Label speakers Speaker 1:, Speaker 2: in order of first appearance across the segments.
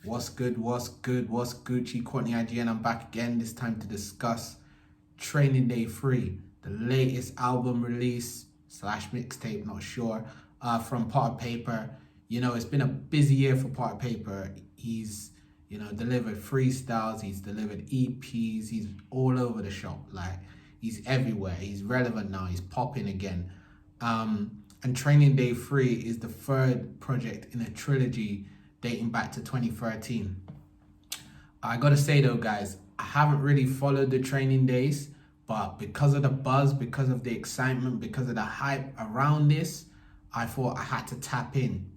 Speaker 1: What's good, what's good, what's Gucci, Courtney IG, and I'm back again, this time to discuss Training Day 3, the latest album release slash mixtape, not sure, from Potter Payper. You know, it's been a busy year for Potter Payper. He's, delivered freestyles, he's delivered EPs, he's all over the shop, like, he's everywhere, he's relevant now, he's popping again. And Training Day 3 is the third project in a trilogy dating back to 2013. I gotta say though, guys, I haven't really followed the training days, but because of the buzz, because of the excitement, because of the hype around this, I thought I had to tap in,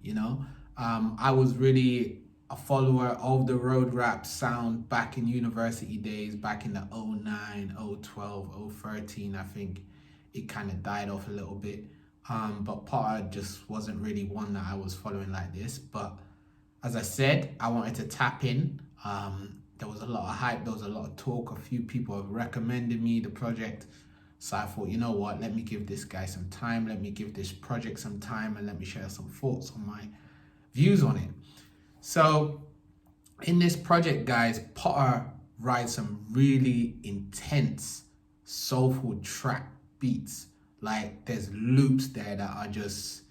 Speaker 1: I was really a follower of the road rap sound back in university days, back in the 09, 012, 013, I think it kind of died off a little bit. But Potter just wasn't really one that I was following like this. But as I said, I wanted to tap in. There was a lot of hype, there was a lot of talk. A few people have recommended me the project. So I thought, you know what, let me give this guy some time. Let me give this project some time and let me share some thoughts on my views on it. So in this project, guys, Potter writes some really intense, soulful trap beats. Like there's loops there that are just,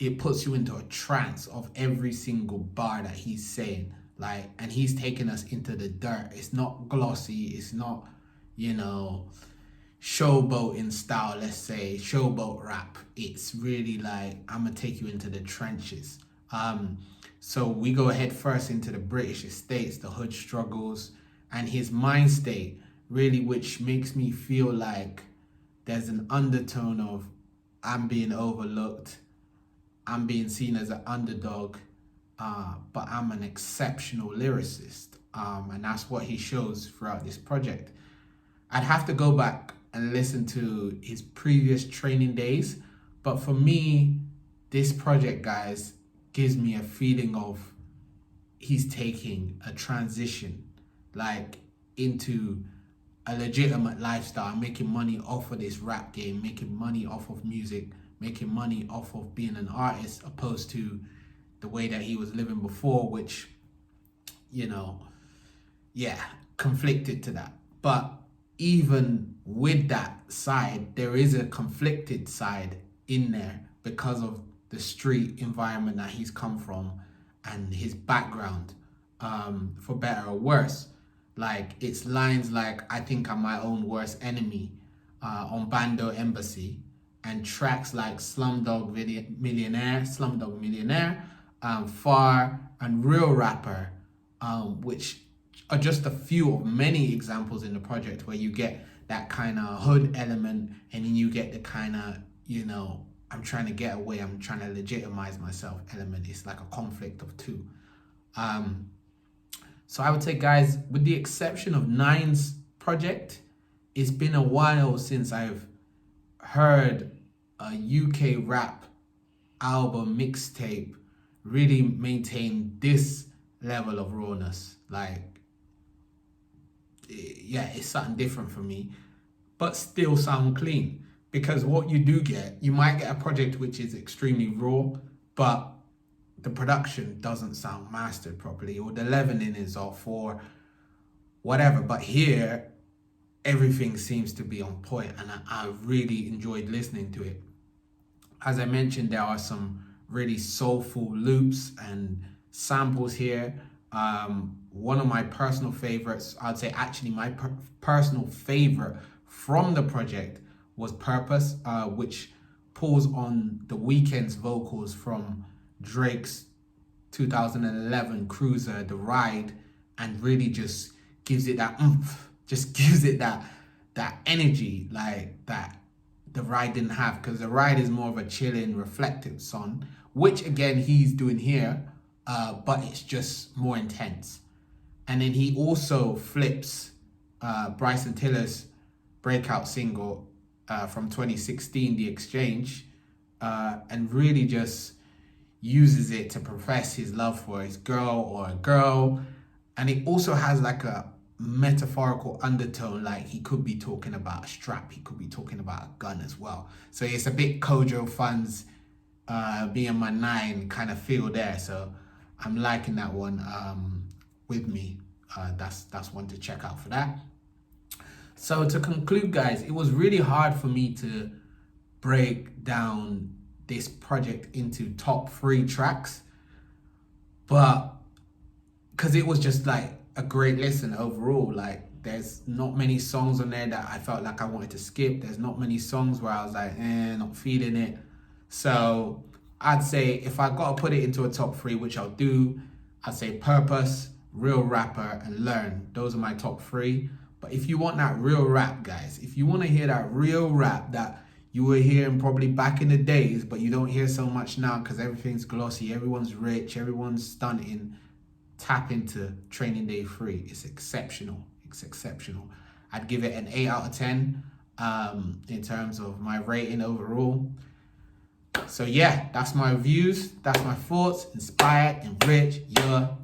Speaker 1: it puts you into a trance of every single bar that he's saying. Like, and he's taking us into the dirt. It's not glossy. It's not, showboating style, let's say, showboat rap. It's really like, I'm gonna take you into the trenches. So we go head first into the British estates, the hood struggles, and his mind state, really, which makes me feel like there's an undertone of, I'm being overlooked, I'm being seen as an underdog, but I'm an exceptional lyricist. And that's what he shows throughout this project. I'd have to go back and listen to his previous training days. But for me, this project, guys, gives me a feeling of he's taking a transition, like into a legitimate lifestyle, making money off of this rap game, making money off of music, making money off of being an artist, opposed to the way that he was living before, which, conflicted to that. But even with that side, there is a conflicted side in there because of the street environment that he's come from and his background, for better or worse. Like, it's lines like, I think I'm my own worst enemy, on Bando Embassy, and tracks like Slumdog Millionaire, Far, and Real Rapper, which are just a few of many examples in the project where you get that kind of hood element, and then you get the kind of, I'm trying to get away, I'm trying to legitimize myself element. It's like a conflict of two. So I would say, guys, with the exception of Nine's project, it's been a while since I've heard a UK rap album mixtape really maintain this level of rawness. Like, yeah, it's something different for me, but still sound clean. Because what you do get, you might get a project which is extremely raw, but the production doesn't sound mastered properly, or the leveling is off, or whatever. But here, everything seems to be on point, and I really enjoyed listening to it. As I mentioned, there are some really soulful loops and samples here. One of my personal favorites, I'd say actually my personal favorite from the project was Purpose, which pulls on the Weeknd's vocals from Drake's 2011 cruiser, The Ride, and really just gives it that oomph, just gives it that energy, like that The Ride didn't have, because The Ride is more of a chilling, reflective song, which again he's doing here, but it's just more intense. And then he also flips Bryson Tiller's breakout single from 2016, The Exchange, and really just uses it to profess his love for his girl or a girl. And it also has like a metaphorical undertone, like he could be talking about a strap, he could be talking about a gun as well. So it's a bit Kojo Funds, being my nine kind of feel there. So I'm liking that one. with me. That's one to check out for that. So to conclude, guys, it was really hard for me to break down this project into top 3 tracks, but because it was just like a great listen overall. Like, there's not many songs on there that I felt like I wanted to skip. There's not many songs where I was like, not feeling it. So I'd say if I got to put it into a top 3, which I'll do, I'd say Purpose, Real Rapper, and Learn. Those are my top 3. But if you want that real rap, guys, if you want to hear that real rap that you were hearing probably back in the days, but you don't hear so much now because everything's glossy, everyone's rich, everyone's stunting, tap into Training Day 3. It's exceptional. It's exceptional. I'd give it an 8 out of 10 in terms of my rating overall. So yeah, that's my views. That's my thoughts. Inspired, enrich your